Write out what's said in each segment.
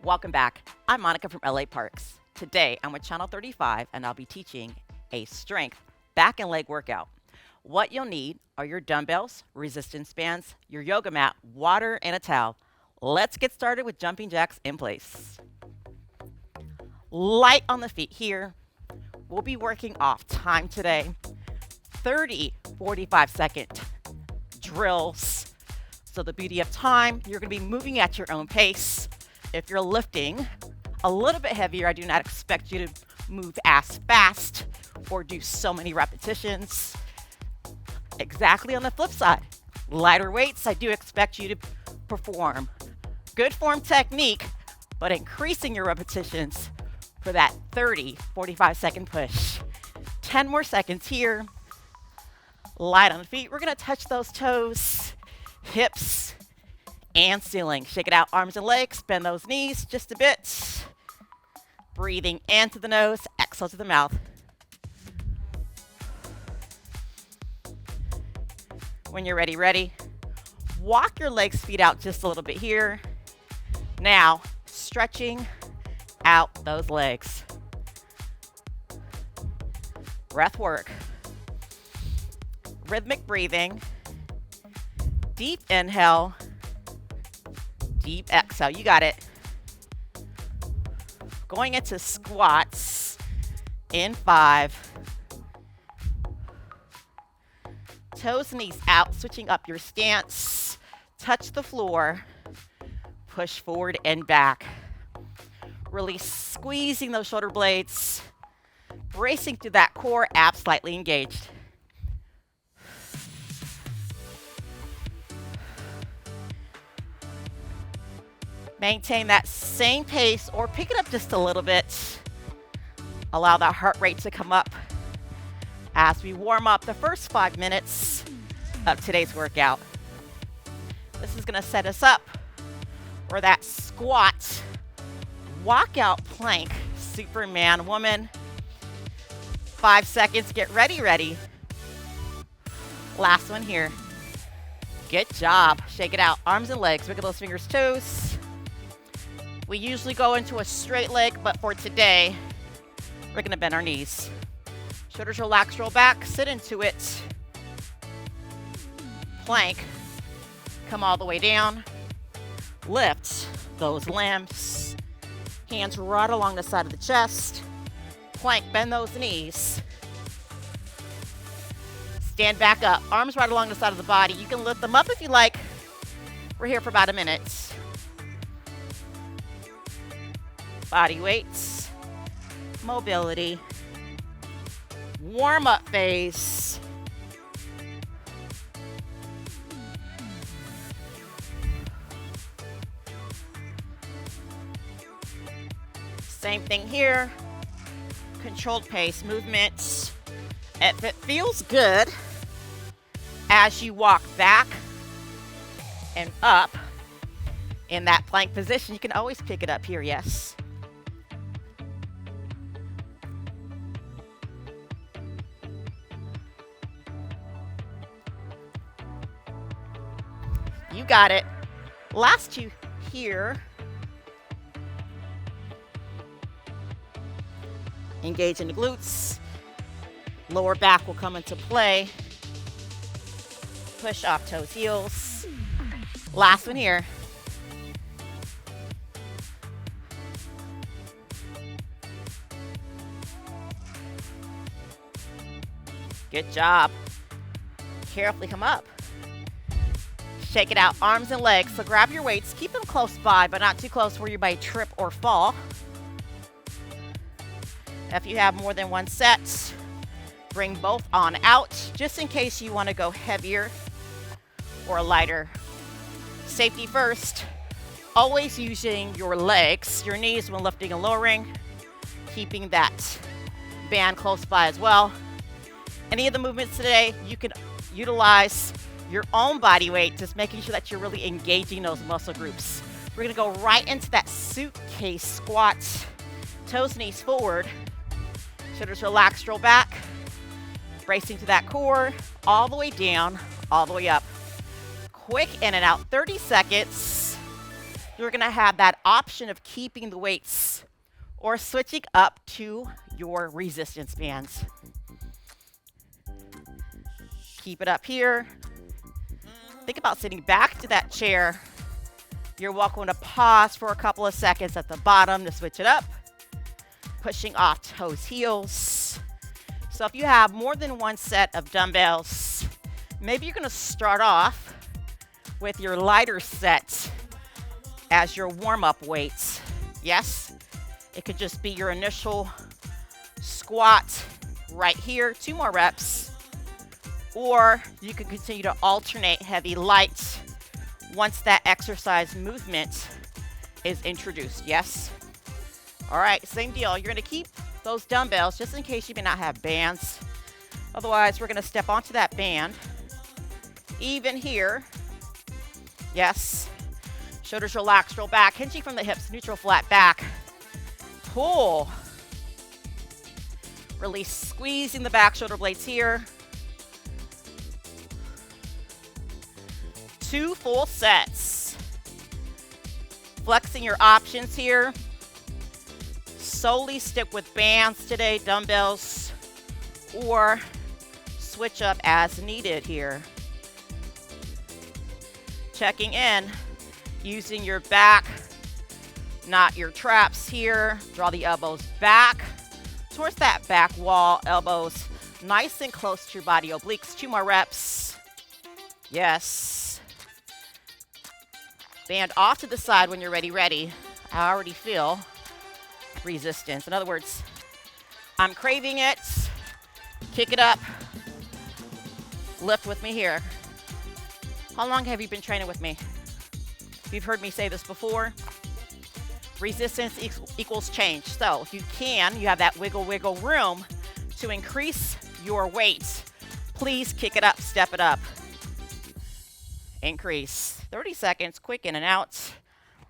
Welcome back. I'm Monica from LA Parks. Today I'm with Channel 35 and I'll be teaching a strength back and leg workout. What you'll need are your dumbbells, resistance bands, your yoga mat, water, and a towel. Let's get started with jumping jacks in place. Light on the feet here. We'll be working off time today. 30 45-second drills. So the beauty of time, you're going to be moving at your own pace. If you're lifting a little bit heavier, I do not expect you to move as fast or do so many repetitions. Exactly on the flip side, lighter weights, I do expect you to perform good form technique, but increasing your repetitions for that 30 45-second push. 10 more seconds here. Light on the feet. We're going to touch those toes, hips, and ceiling. Shake it out, arms and legs. Bend those knees just a bit. Breathing into the nose, exhale to the mouth. When you're ready. Walk your legs, feet out just a little bit here. Now, stretching out those legs. Breath work. Rhythmic breathing. Deep inhale. Deep exhale. You got it. Going into squats in 5. Toes, knees out, switching up your stance. Touch the floor. Push forward and back. Really squeezing those shoulder blades. Bracing through that core, abs slightly engaged. Maintain that same pace or pick it up just a little bit. Allow that heart rate to come up as we warm up the first 5 minutes of today's workout. This is going to set us up for that squat, walkout plank, Superman woman. 5 seconds, get ready. Last one here. Good job. Shake it out, arms and legs, wiggle those fingers, toes. We usually go into a straight leg, but for today, we're going to bend our knees. Shoulders relax, roll back, sit into it. Plank. Come all the way down. Lift those limbs. Hands right along the side of the chest. Plank, bend those knees. Stand back up. Arms right along the side of the body. You can lift them up if you like. We're here for about a minute. Body weights, mobility, warm-up phase. Same thing here, controlled pace movements. If it feels good as you walk back and up in that plank position, you can always pick it up here, yes. You got it. Last two here. Engage in the glutes. Lower back will come into play. Push off toes, heels. Last one here. Good job. Carefully come up. Shake it out, arms and legs. So grab your weights, keep them close by, but not too close where you might trip or fall. If you have more than one set, bring both on out, just in case you want to go heavier or lighter. Safety first, always using your legs, your knees when lifting and lowering, keeping that band close by as well. Any of the movements today, you can utilize your own body weight, just making sure that you're really engaging those muscle groups. We're gonna go right into that suitcase squat. Toes, knees forward. Shoulders relaxed, roll back. Bracing to that core, all the way down, all the way up. Quick in and out, 30 seconds. you're going to have that option of keeping the weights or switching up to your resistance bands. Keep it up here. Think about sitting back to that chair. You're welcome to pause for a couple of seconds at the bottom to switch it up. Pushing off toes, heels. So if you have more than one set of dumbbells, maybe you're going to start off with your lighter set as your warm-up weights. Yes, it could just be your initial squat right here, 2 more reps. Or you can continue to alternate heavy light once that exercise movement is introduced. Yes? All right, same deal. You're going to keep those dumbbells just in case you may not have bands. Otherwise, we're going to step onto that band. Even here. Yes. Shoulders relaxed, roll back, hinging from the hips, neutral flat back. Pull. Release, squeezing the back shoulder blades here. 2 full sets. Flexing your options here. Solely stick with bands today, dumbbells, or switch up as needed here. Checking in, using your back, not your traps here. Draw the elbows back towards that back wall, elbows nice and close to your body obliques. 2 more reps. Yes. Band off to the side when you're ready. I already feel resistance. In other words, I'm craving it. Kick it up. Lift with me here. How long have you been training with me? You've heard me say this before. Resistance equals change. So if you can, you have that wiggle room to increase your weight. Please kick it up, step it up. Increase. 30 seconds, quick in and out.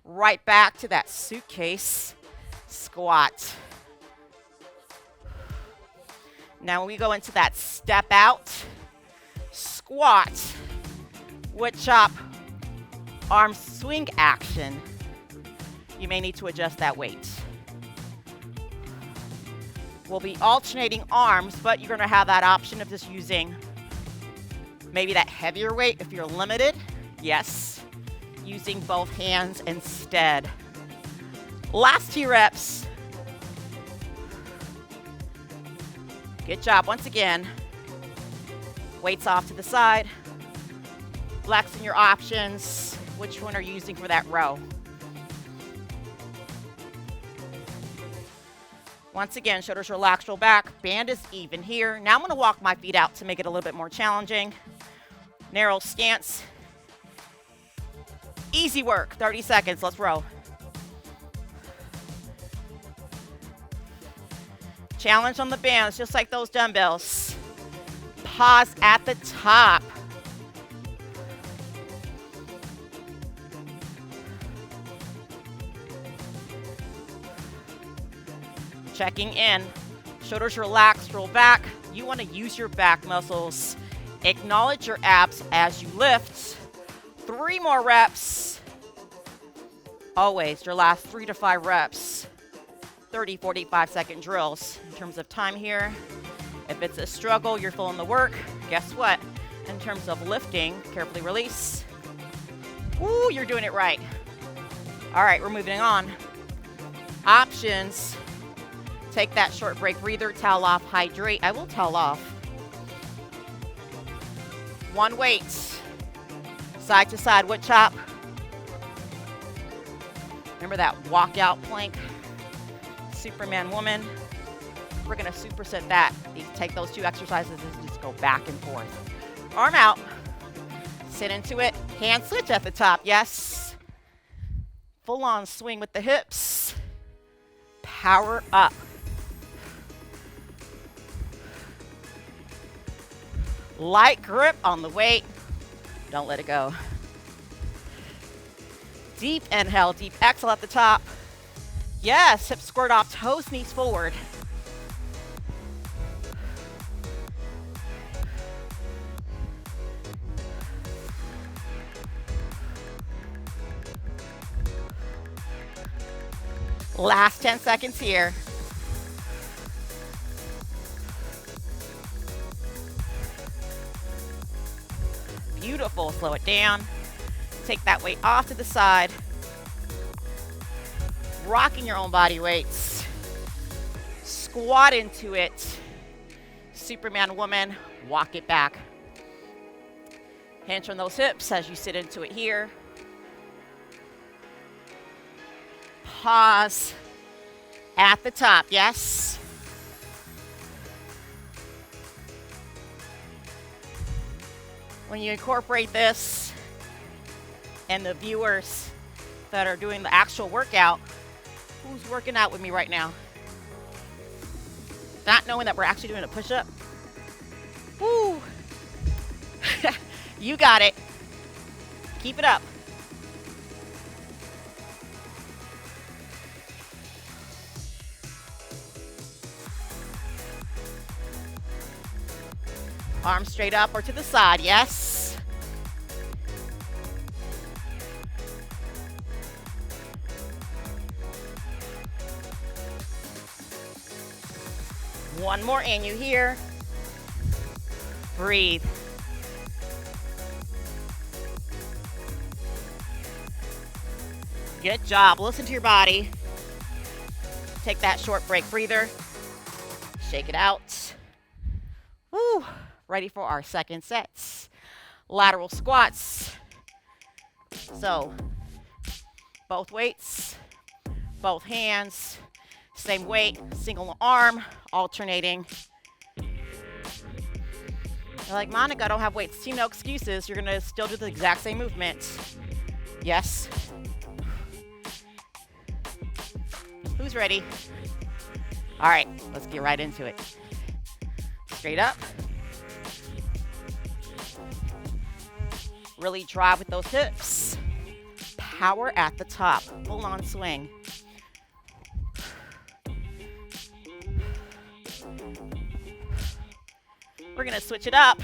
Right back to that suitcase squat. Now when we go into that step out squat, wood chop, arm swing action, you may need to adjust that weight. We'll be alternating arms, but you're going to have that option of just using maybe that heavier weight if you're limited. Yes, using both hands instead. Last 2 reps. Good job. Once again, weights off to the side. Flexing your options. Which one are you using for that row? Once again, shoulders relaxed, roll back. Band is even here. Now I'm going to walk my feet out to make it a little bit more challenging. Narrow stance. Easy work. 30 seconds. Let's row. Challenge on the bands, just like those dumbbells. Pause at the top. Checking in. Shoulders relaxed, roll back. You want to use your back muscles. Acknowledge your abs as you lift. 3 more reps. Always your last 3 to 5 reps. 30, 45-second drills. In terms of time here, if it's a struggle, you're feeling the work, guess what? In terms of lifting, carefully release. Woo, you're doing it right. All right, we're moving on. Options. Take that short break breather, towel off, hydrate. I will towel off. 1 weight. Side to side wood chop. Remember that walkout plank? Superman woman. We're going to superset that. You take those 2 exercises and just go back and forth. Arm out. Sit into it. Hand switch at the top. Yes. Full on swing with the hips. Power up. Light grip on the weight. Don't let it go. Deep inhale, deep exhale at the top. Yes, hips squirt off, toes, knees forward. Last 10 seconds here. Beautiful. Slow it down. Take that weight off to the side. Rocking your own body weights. Squat into it. Superman woman, walk it back. Hinge from those hips as you sit into it here. Pause at the top, yes. When you incorporate this and the viewers that are doing the actual workout, who's working out with me right now? Not knowing that we're actually doing a push-up. Woo! You got it. Keep it up. Arms straight up or to the side, yes. One more in you here. Breathe. Good job. Listen to your body. Take that short break breather. Shake it out. Woo. Ready for our second sets. Lateral squats. So, both weights, both hands, same weight, single arm, alternating. You're like, Monica, I don't have weights. See, no excuses. You're gonna still do the exact same movement. Yes. Who's ready? All right, let's get right into it. Straight up. Really drive with those hips. Power at the top. Full on swing. We're gonna switch it up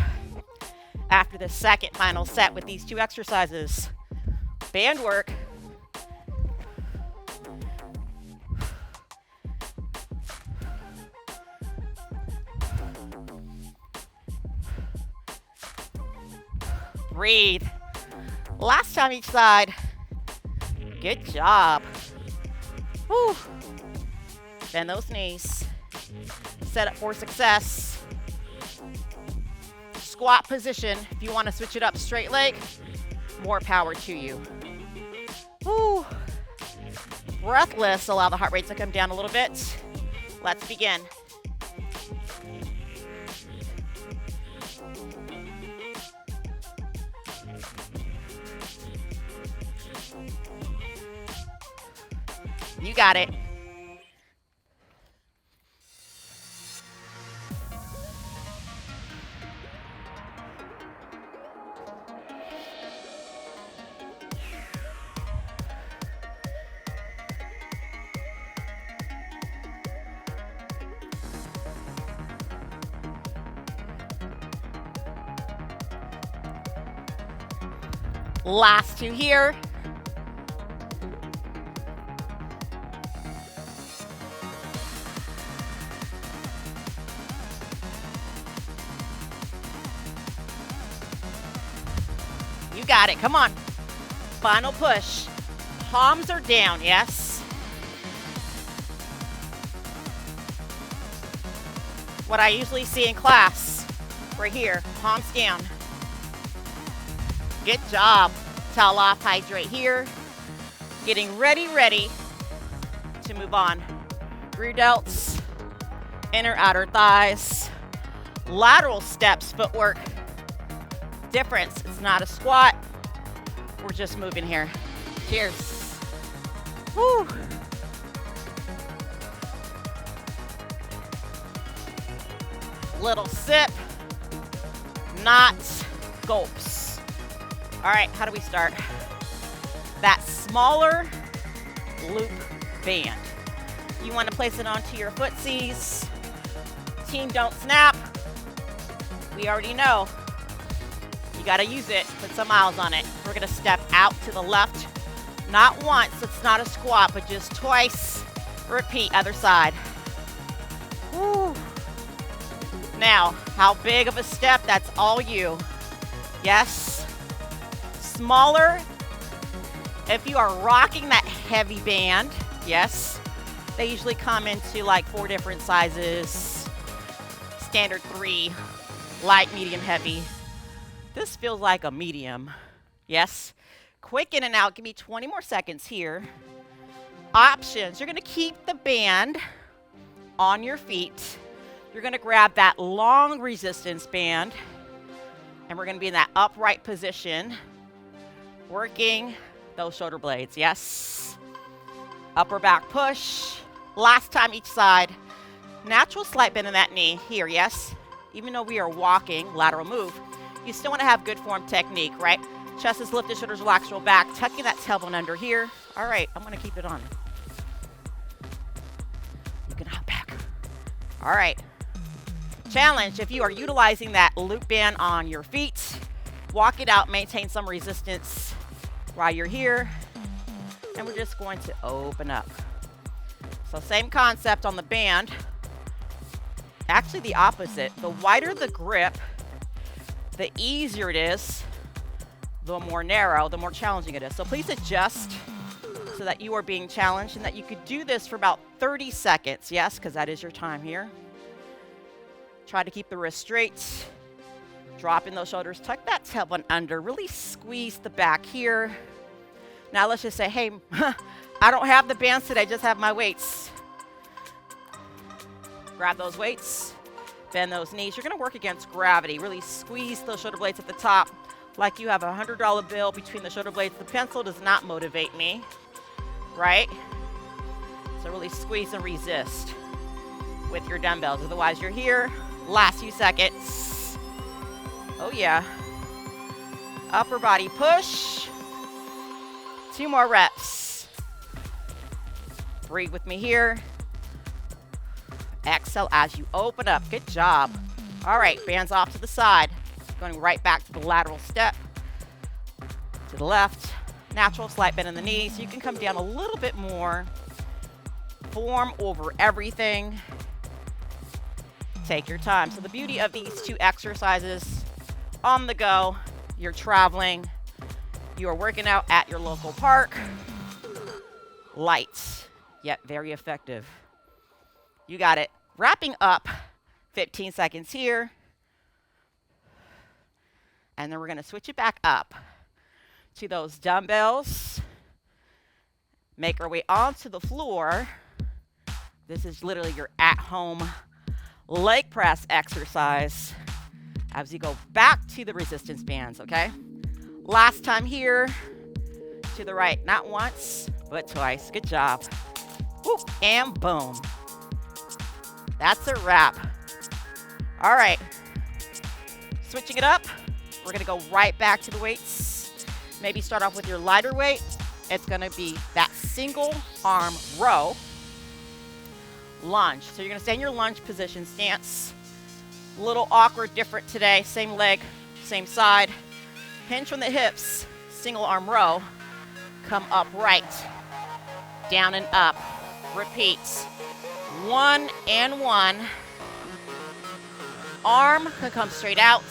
after the second final set with these two exercises. Band work. Breathe. Last time each side. Good job. Woo. Bend those knees. Set up for success. Squat position. If you want to switch it up straight leg, more power to you. Woo. Breathless. Allow the heart rate to come down a little bit. Let's begin. You got it. Last two here. You got it. Come on. Final push. Palms are down, yes? What I usually see in class, right here, palms down. Good job. Towel off, hydrate here. Getting ready to move on. Rear delts, inner outer thighs, lateral steps, footwork. Difference, it's not a squat. We're just moving here. Cheers. Woo. Little sip, not gulps. All right, how do we start? That smaller loop band. You want to place it onto your footsies. Team, don't snap. We already know. You got to use it. Put some miles on it. We're going to step out to the left. Not once. It's not a squat, but just twice. Repeat, other side. Woo. Now, how big of a step? That's all you. Yes. Smaller. If you are rocking that heavy band, yes. They usually come into like 4 different sizes. Standard 3, light, medium, heavy. This feels like a medium. Yes. Quick in and out. Give me 20 more seconds here. Options. You're going to keep the band on your feet. You're going to grab that long resistance band, and we're going to be in that upright position, working those shoulder blades. Yes. Upper back push. Last time each side. Natural slight bend in that knee here. Yes. Even though we are walking, lateral move, you still want to have good form technique, right? Chest is lifted, shoulders relaxed, roll back, tucking that tailbone under here. All right, I'm going to keep it on. You can hop back. All right. Challenge, if you are utilizing that loop band on your feet, walk it out, maintain some resistance while you're here. And we're just going to open up. So same concept on the band. Actually the opposite. The wider the grip, the easier it is. The more narrow, the more challenging it is. So please adjust so that you are being challenged and that you could do this for about 30 seconds. Yes, because that is your time here. Try to keep the wrist straight. Drop in those shoulders. Tuck that tailbone under. Really squeeze the back here. Now let's just say, hey, I don't have the bands today. I just have my weights. Grab those weights. Bend those knees. You're going to work against gravity. Really squeeze those shoulder blades at the top like you have a $100 bill between the shoulder blades. The pencil does not motivate me, right? So really squeeze and resist with your dumbbells. Otherwise, you're here. Last few seconds. Oh, yeah. Upper body push. 2 more reps. Breathe with me here. Exhale as you open up. Good job. All right, bands off to the side. Going right back to the lateral step. To the left. Natural slight bend in the knees. You can come down a little bit more. Form over everything. Take your time. So the beauty of these 2 exercises, on the go, you're traveling, you are working out at your local park. Light, yet very effective. You got it. Wrapping up, 15 seconds here. And then we're going to switch it back up to those dumbbells. Make our way onto the floor. This is literally your at-home leg press exercise as you go back to the resistance bands, okay? Last time here, to the right, not once, but twice. Good job. Whoop, and boom. That's a wrap. All right, switching it up. We're gonna go right back to the weights. Maybe start off with your lighter weight. It's gonna be that single arm row. Lunge. So you're going to stay in your lunge position stance. A little awkward, different today. Same leg, same side. Hinge from the hips. Single arm row. Come upright. Down and up. Repeat. 1 and 1. Arm can come straight out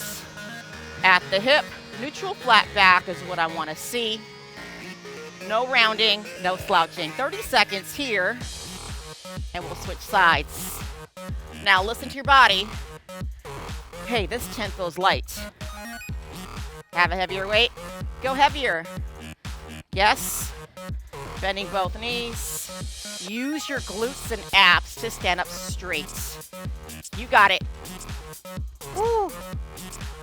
at the hip. Neutral flat back is what I want to see. No rounding, no slouching. 30 seconds here. And we'll switch sides. Now listen to your body. Hey, this 10 feels light. Have a heavier weight. Go heavier. Yes. Bending both knees. Use your glutes and abs to stand up straight. You got it. Woo.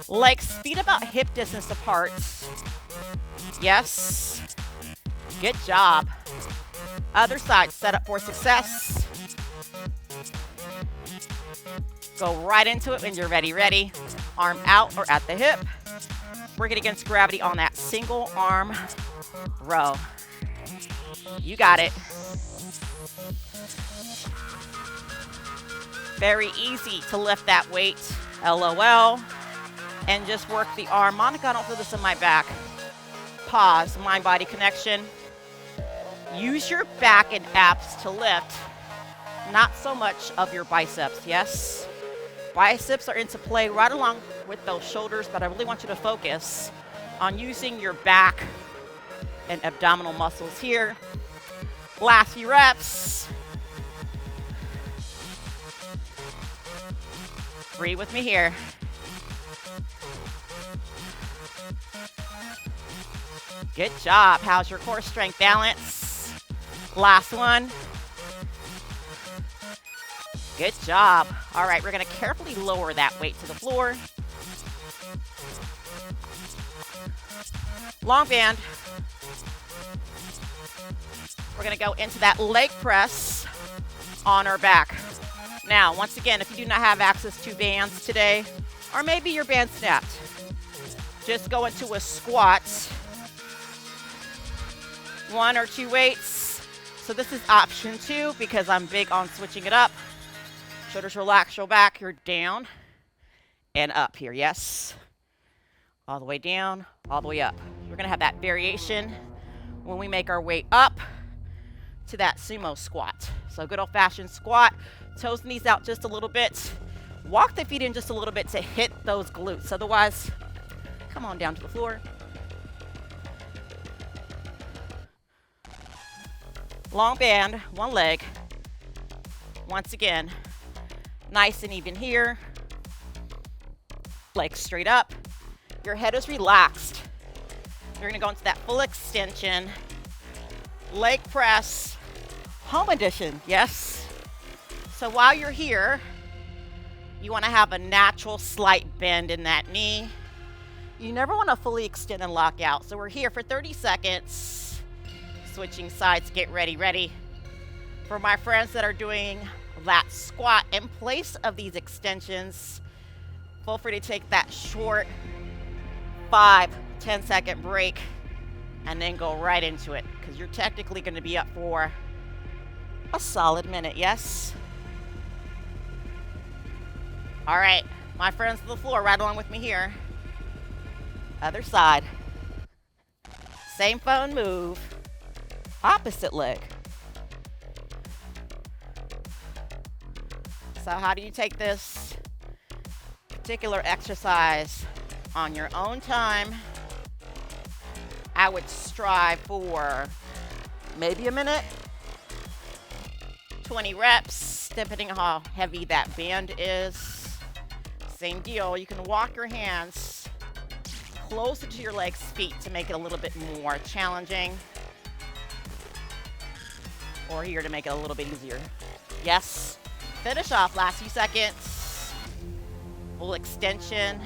Legs, feet about hip distance apart. Yes. Good job. Other side, set up for success. Go right into it when you're ready. Arm out or at the hip. Work it against gravity on that single arm row. You got it. Very easy to lift that weight, LOL, and just work the arm. Monica, I don't feel this in my back. Pause, mind-body connection. Use your back and abs to lift. not so much of your biceps, yes? Biceps are into play right along with those shoulders, but I really want you to focus on using your back and abdominal muscles here. Last few reps. Breathe with me here. Good job. How's your core strength balance? Last one. Good job. All right, we're going to carefully lower that weight to the floor. Long band. We're going to go into that leg press on our back. Now, once again, if you do not have access to bands today, or maybe your band snapped, just go into a squat. 1 or 2 weights. So this is option 2 because I'm big on switching it up. Shoulders relax, roll back, you're down and up here, yes? All the way down, all the way up. We're gonna have that variation when we make our way up to that sumo squat. So good old-fashioned squat, toes, knees out just a little bit. Walk the feet in just a little bit to hit those glutes. Otherwise, come on down to the floor. Long band, one leg. Once again, nice and even here. Legs straight up. Your head is relaxed. You're gonna go into that full extension. Leg press, home edition, yes? So while you're here, you wanna have a natural slight bend in that knee. You never wanna fully extend and lock out. So we're here for 30 seconds. Switching sides, get ready. For my friends that are doing that squat in place of these extensions, feel free to take that short 5-10 second break and then go right into it because you're technically going to be up for a solid minute, yes? All right, my friends to the floor, right along with me here. Other side. Same phone move. Opposite leg. So how do you take this particular exercise on your own time? I would strive for maybe a minute, 20 reps, depending on how heavy that band is. Same deal, you can walk your hands closer to your legs' feet to make it a little bit more challenging. Or here to make it a little bit easier. Yes. Finish off, last few seconds. Full extension.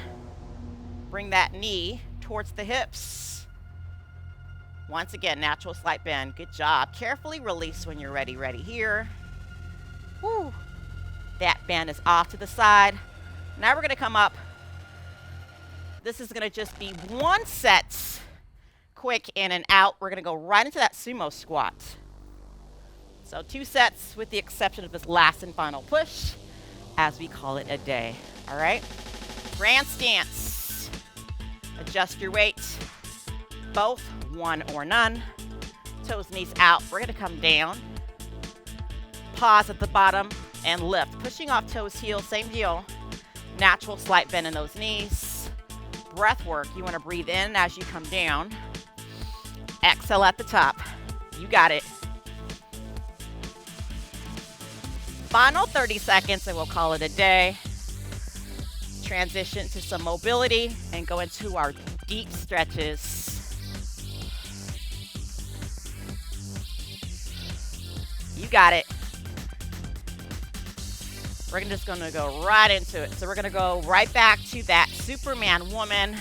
Bring that knee towards the hips. Once again, natural slight bend. Good job. Carefully release when you're ready. Ready here. Woo. That band is off to the side. Now we're gonna come up. This is gonna just be 1 set. Quick in and out. We're gonna go right into that sumo squat. So 2 sets with the exception of this last and final push, as we call it a day, all right? Grand stance. Adjust your weight, both 1 or none. Toes, knees out. We're gonna come down. Pause at the bottom and lift. Pushing off toes, heels, same deal. Natural slight bend in those knees. Breath work, you wanna breathe in as you come down. Exhale at the top. You got it. Final 30 seconds and we'll call it a day. Transition to some mobility and go into our deep stretches. You got it. We're just gonna go right into it. So we're gonna go right back to that Superman woman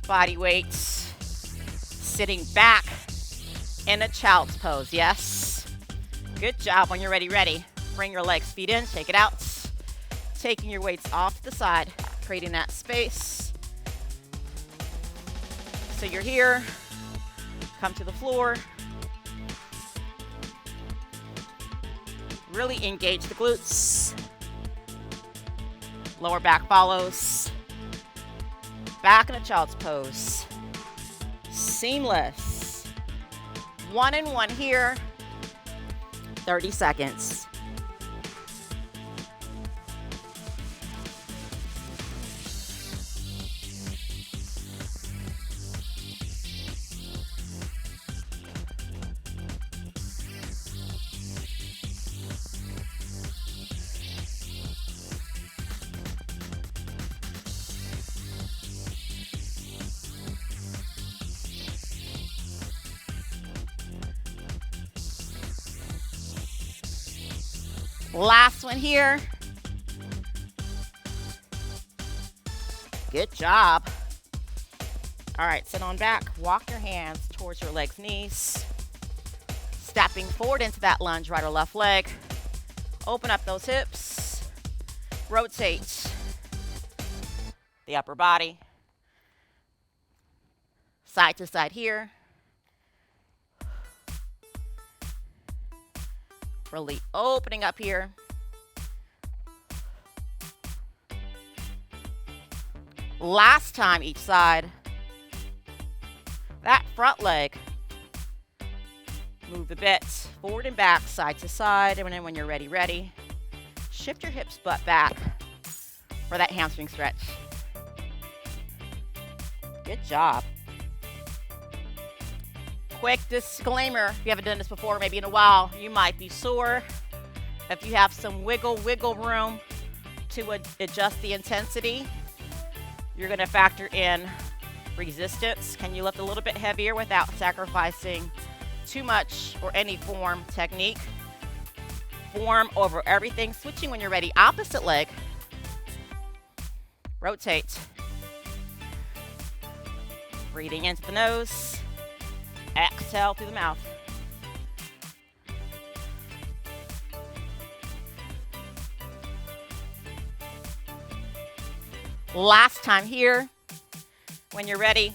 body weight, sitting back in a child's pose, yes? Good job. When you're ready. Bring your legs, feet in, take it out. Taking your weights off to the side, creating that space. So you're here, come to the floor. Really engage the glutes. Lower back follows. Back in a child's pose. Seamless. 1 and 1 here. 30 seconds. Last one here. Good job. All right, sit on back. Walk your hands towards your legs, knees. Stepping forward into that lunge, right or left leg. Open up those hips. Rotate the upper body. Side to side here. Really opening up here. Last time each side. That front leg. Move a bit forward and back, side to side. And then when you're ready. Shift your hips, butt back for that hamstring stretch. Good job. Quick disclaimer, if you haven't done this before, maybe in a while, you might be sore. If you have some wiggle room to adjust the intensity, you're going to factor in resistance. Can you lift a little bit heavier without sacrificing too much or any form technique? Form over everything. Switching when you're ready. Opposite leg. Rotate. Breathing into the nose. Exhale through the mouth. Last time here. When you're ready,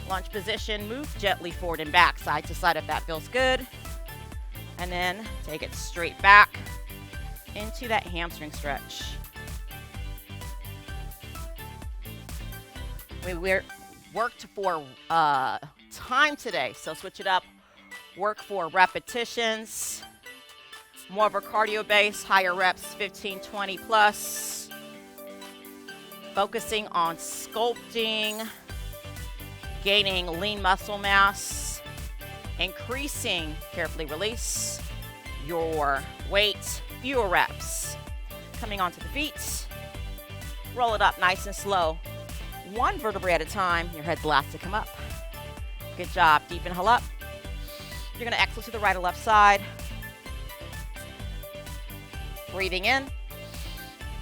lunge position, move gently forward and back, side to side if that feels good. And then take it straight back into that hamstring stretch. We worked for time today, so switch it up. Work for repetitions, more of a cardio base, higher reps, 15, 20 plus. Focusing on sculpting, gaining lean muscle mass, increasing, carefully release your weight, fewer reps. Coming onto the feet, roll it up nice and slow. One vertebrae at a time, your head's last to come up. Good job, deep inhale up. You're gonna exhale to the right or left side. Breathing in,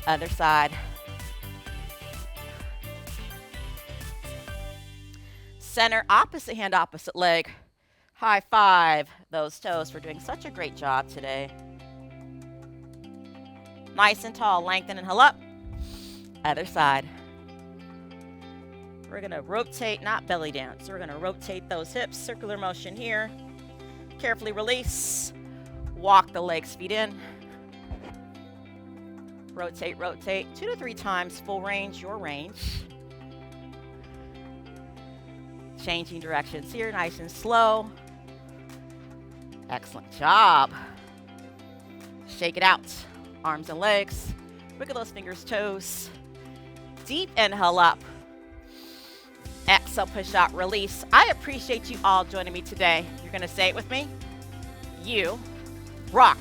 other side. Center, opposite hand, opposite leg. High five those toes for doing such a great job today. Nice and tall, lengthen, inhale up. Other side. We're gonna rotate, not belly down. So we're gonna rotate those hips, circular motion here. Carefully release. Walk the legs, feet in. Rotate, rotate. 2 to 3 times, full range, your range. Changing directions here, nice and slow. Excellent job. Shake it out. Arms and legs. Wiggle those fingers, toes. Deep inhale up. Exhale, push out, release. I appreciate you all joining me today. You're going to say it with me. You rock.